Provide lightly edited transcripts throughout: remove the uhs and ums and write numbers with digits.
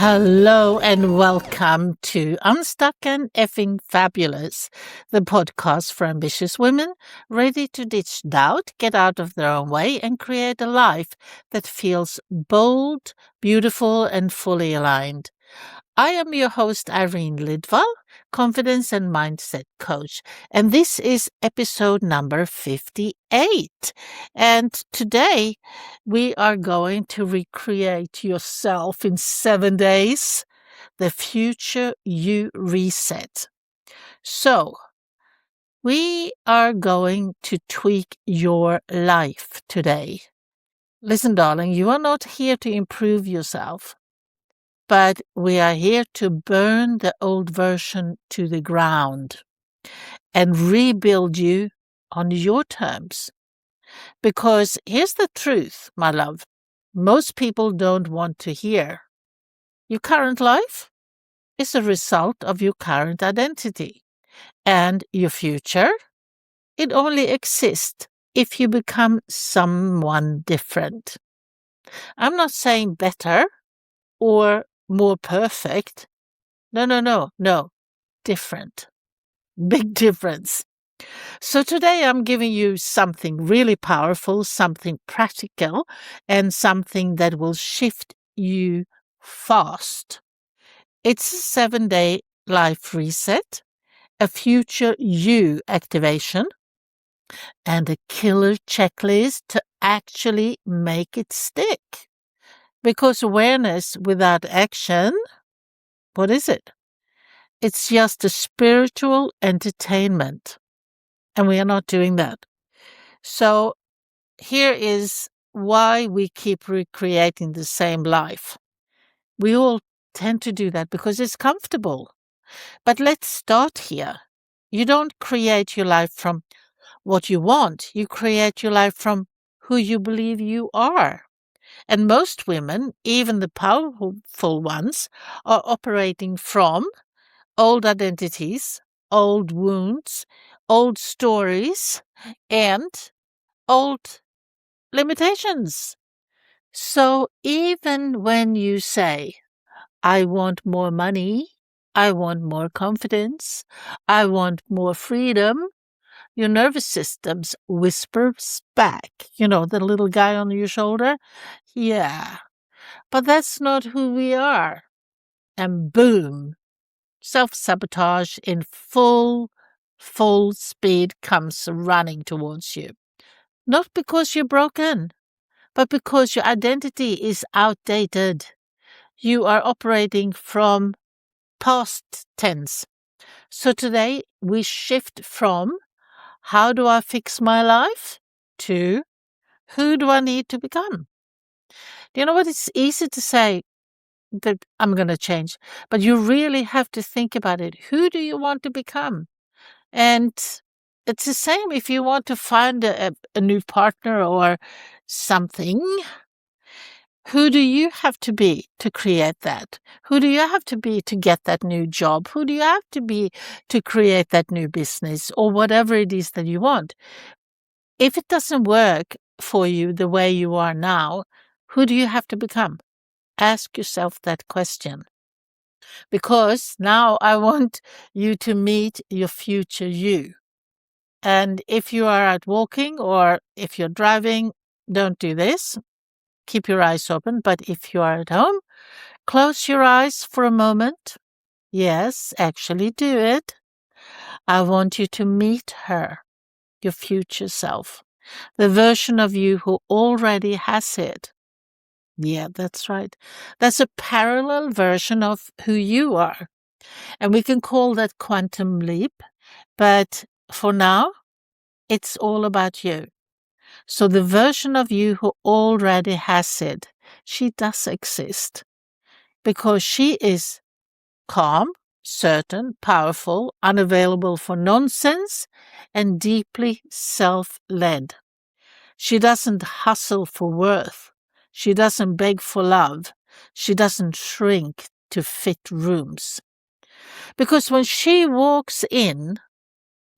Hello and welcome to Unstuck and Effing Fabulous, the podcast for ambitious women ready to ditch doubt, get out of their own way, and create a life that feels bold, beautiful, and fully aligned. I am your host, Irene Lidvall, confidence and mindset coach, and this is episode number 58. And today we are going to recreate yourself in 7 days, the future you reset. So, we are going to tweak your life today. Listen, darling, you are not here to improve yourself, but we are here to burn the old version to the ground and rebuild you on your terms. Because here's the truth, my love, most people don't want to hear. Your current life is a result of your current identity, and your future, it only exists if you become someone different. I'm not saying better or more perfect. No. Different. Big difference. So today I'm giving you something really powerful, something practical, and something that will shift you fast. It's a 7-day life reset, a future you activation, and a killer checklist to actually make it stick. Because awareness without action, what is it? It's just a spiritual entertainment. And we are not doing that. So here is why we keep recreating the same life. We all tend to do that because it's comfortable. But let's start here. You don't create your life from what you want. You create your life from who you believe you are. And most women, even the powerful ones, are operating from old identities, old wounds, old stories, and old limitations. So even when you say, I want more money, I want more confidence, I want more freedom, your nervous system whispers back, the little guy on your shoulder. Yeah, but that's not who we are. And boom, self-sabotage in full speed comes running towards you. Not because you're broken, but because your identity is outdated. You are operating from past tense. So today we shift from how do I fix my life to who do I need to become? You know what? It's easy to say that I'm going to change, but you really have to think about it. Who do you want to become? And it's the same if you want to find a new partner or something. Who do you have to be to create that? Who do you have to be to get that new job? Who do you have to be to create that new business or whatever it is that you want? If it doesn't work for you the way you are now, who do you have to become? Ask yourself that question. Because now I want you to meet your future you. And if you are out walking or if you're driving, don't do this. Keep your eyes open. But if you are at home, close your eyes for a moment. Yes, actually do it. I want you to meet her, your future self, the version of you who already has it. Yeah, that's right. That's a parallel version of who you are. And we can call that quantum leap. But for now, it's all about you. So the version of you who already has it, she does exist. Because she is calm, certain, powerful, unavailable for nonsense, and deeply self-led. She doesn't hustle for worth. She doesn't beg for love. She doesn't shrink to fit rooms. Because when she walks in,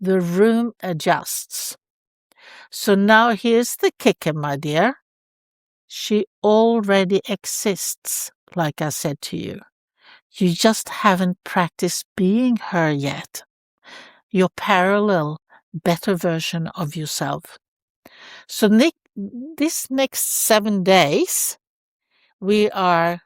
the room adjusts. So now here's the kicker, my dear. She already exists, like I said to you. You just haven't practiced being her yet. Your parallel, better version of yourself. So this next 7 days, we are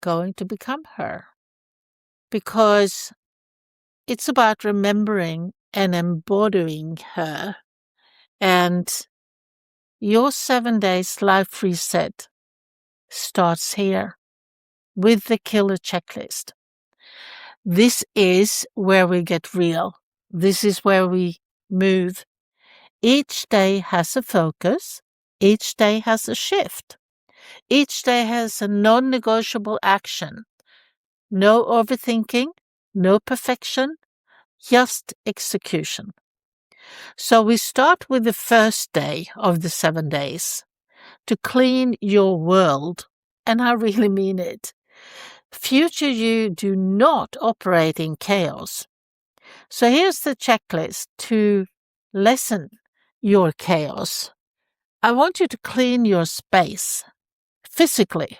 going to become her, because it's about remembering and embodying her. And your 7 days life reset starts here with the killer checklist. This is where we get real. This is where we move. Each day has a focus. Each day has a shift. Each day has a non-negotiable action. No overthinking, no perfection, just execution. So we start with the first day of the 7 days to clean your world. And I really mean it. Future you do not operate in chaos. So here's the checklist to lessen your chaos. I want you to clean your space physically.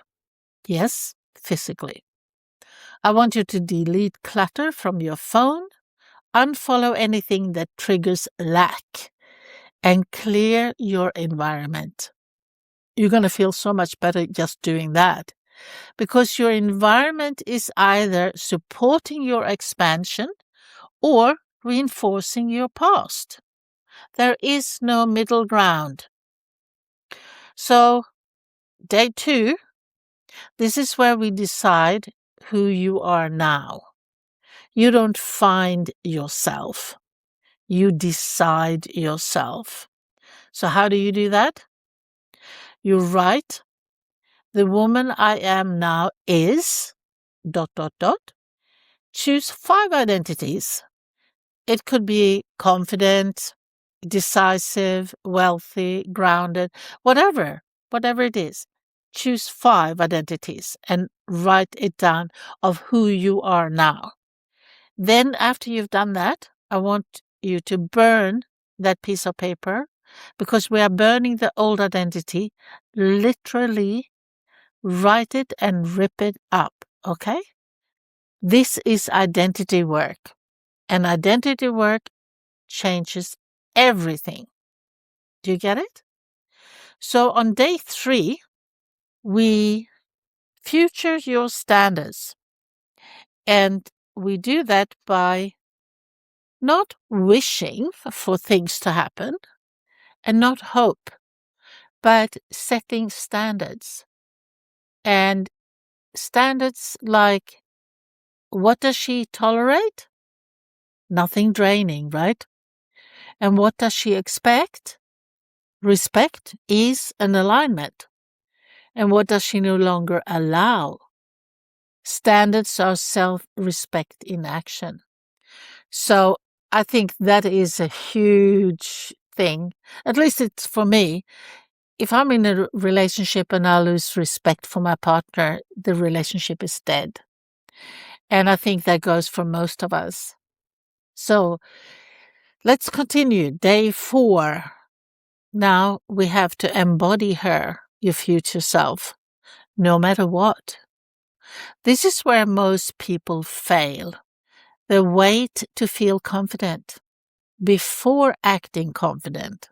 Yes, physically. I want you to delete clutter from your phone, unfollow anything that triggers lack, and clear your environment. You're going to feel so much better just doing that, because your environment is either supporting your expansion or reinforcing your past. There is no middle ground. So, day 2, this is where we decide who you are now. You don't find yourself. You decide yourself. So how do you do that? You write, the woman I am now is ... Choose 5 identities. It could be confident, decisive, wealthy, grounded, whatever it is. Choose 5 identities and write it down of who you are now. Then after you've done that, I want you to burn that piece of paper, because we are burning the old identity. Literally write it and rip it up, okay? This is identity work. And identity work changes everything. Do you get it? So on day 3, we future your standards. And we do that by not wishing for things to happen and not hope, but setting standards. And standards like, what does she tolerate? Nothing draining, right? And what does she expect? Respect, ease, and alignment. And what does she no longer allow? Standards are self-respect in action. So I think that is a huge thing. At least it's for me. If I'm in a relationship and I lose respect for my partner, the relationship is dead. And I think that goes for most of us. So let's continue. Day 4. Now we have to embody her, your future self, no matter what. This is where most people fail. They wait to feel confident before acting confident.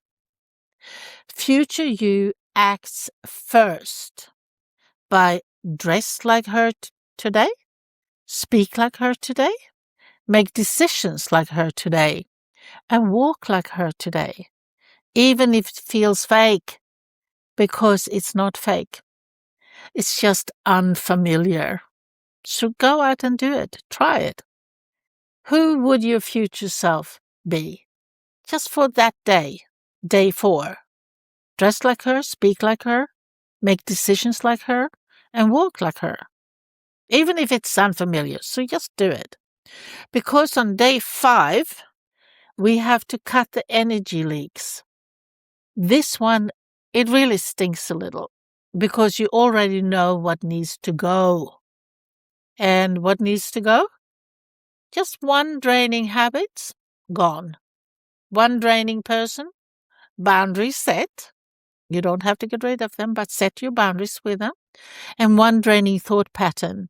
Future you acts first by dress like her today, speak like her today, make decisions like her today, and walk like her today, even if it feels fake, because it's not fake. It's just unfamiliar. So go out and do it. Try it. Who would your future self be? Just for that day, day 4. Dress like her, speak like her, make decisions like her, and walk like her. Even if it's unfamiliar, so just do it. Because on day 5, we have to cut the energy leaks. This one, it really stinks a little, because you already know what needs to go. And what needs to go? Just 1 draining habit, gone. 1 draining person, boundaries set. You don't have to get rid of them, but set your boundaries with them. And 1 draining thought pattern.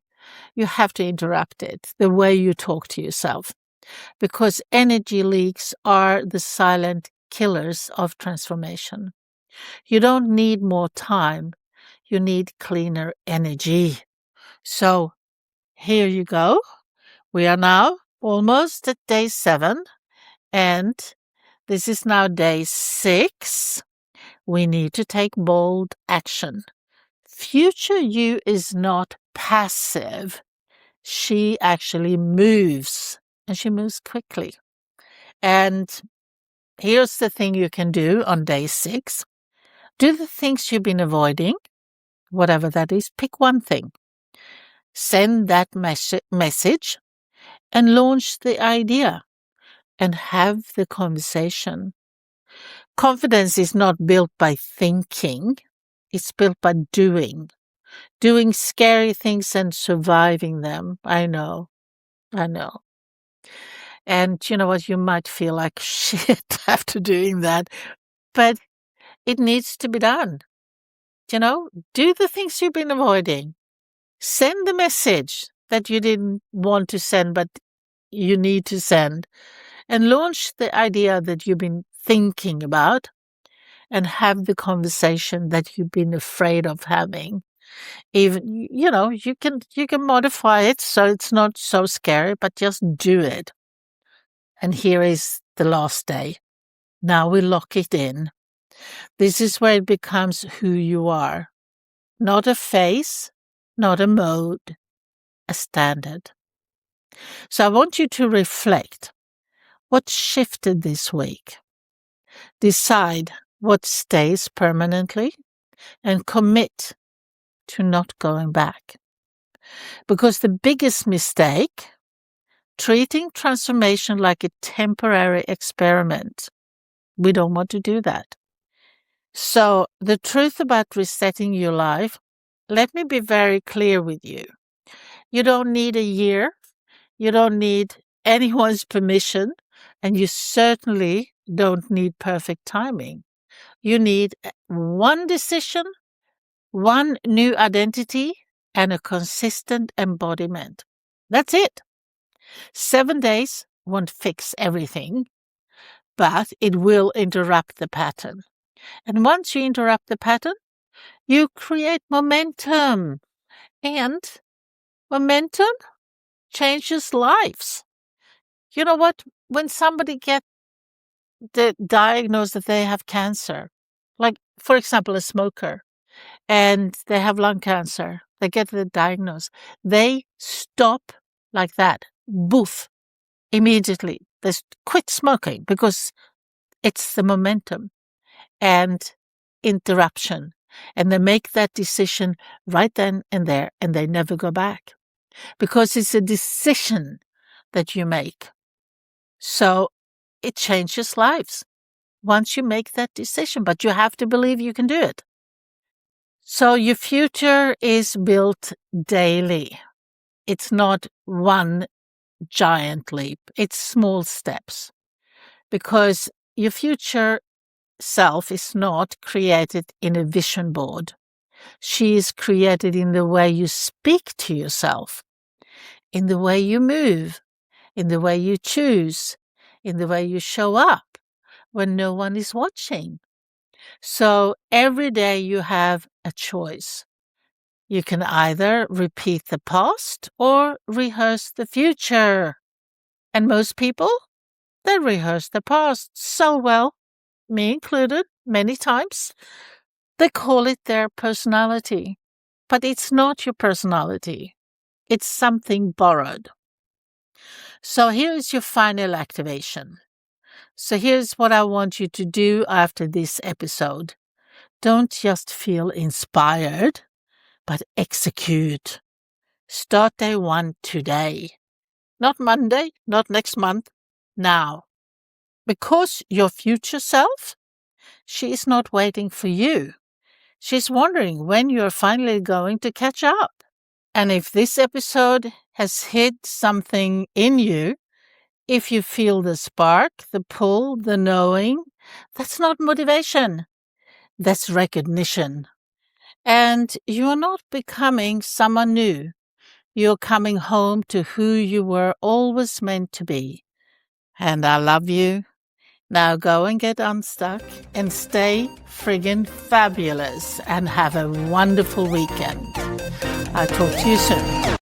you have to interrupt it, the way you talk to yourself, because energy leaks are the silent killers of transformation. You don't need more time, you need cleaner energy. So here you go. We are now almost at day 7, and this is now day 6. We need to take bold action. Future you is not passive. She actually moves, and she moves quickly. And here's the thing you can do on day 6. Do the things you've been avoiding, whatever that is. Pick one thing. Send that message and launch the idea and have the conversation. Confidence is not built by thinking. It's built by doing scary things and surviving them. I know. And you know what? You might feel like shit after doing that, but it needs to be done. Do the things you've been avoiding. Send the message that you didn't want to send, but you need to send, and launch the idea that you've been thinking about, and have the conversation that you've been afraid of having. Even, you can modify it so it's not so scary, but just do it. And here is the last day. Now we lock it in. This is where it becomes who you are. Not a phase, not a mode, a standard. So I want you to reflect. What shifted this week? Decide what stays permanently and commit to not going back. Because the biggest mistake, treating transformation like a temporary experiment. We don't want to do that. So the truth about resetting your life, let me be very clear with you. You don't need a year. You don't need anyone's permission. And you certainly don't need perfect timing. You need one decision, one new identity, and a consistent embodiment. That's it. 7 days won't fix everything, but it will interrupt the pattern. And once you interrupt the pattern, you create momentum. And momentum changes lives. You know what? When somebody gets the diagnosed that they have cancer, like, for example, a smoker, and they have lung cancer, they get the diagnosis, they stop like that. Boof. Immediately. They quit smoking because it's the momentum and interruption. And they make that decision right then and there, and they never go back. Because it's a decision that you make. So it changes lives once you make that decision, but you have to believe you can do it. So your future is built daily. It's not one giant leap. It's small steps. Because your future self is not created in a vision board. She is created in the way you speak to yourself, in the way you move, in the way you choose, in the way you show up when no one is watching. So every day you have a choice. You can either repeat the past or rehearse the future. And most people, they rehearse the past so well, me included, many times. They call it their personality. But it's not your personality. It's something borrowed. So here's your final activation. So here's what I want you to do after this episode. Don't just feel inspired, but execute. Start day 1 today. Not Monday, not next month, now. Because your future self, she is not waiting for you. She's wondering when you're finally going to catch up. And if this episode has hit something in you, if you feel the spark, the pull, the knowing, that's not motivation. That's recognition. And you're not becoming someone new. You're coming home to who you were always meant to be. And I love you. Now go and get unstuck and stay friggin' fabulous and have a wonderful weekend. I'll talk to you soon.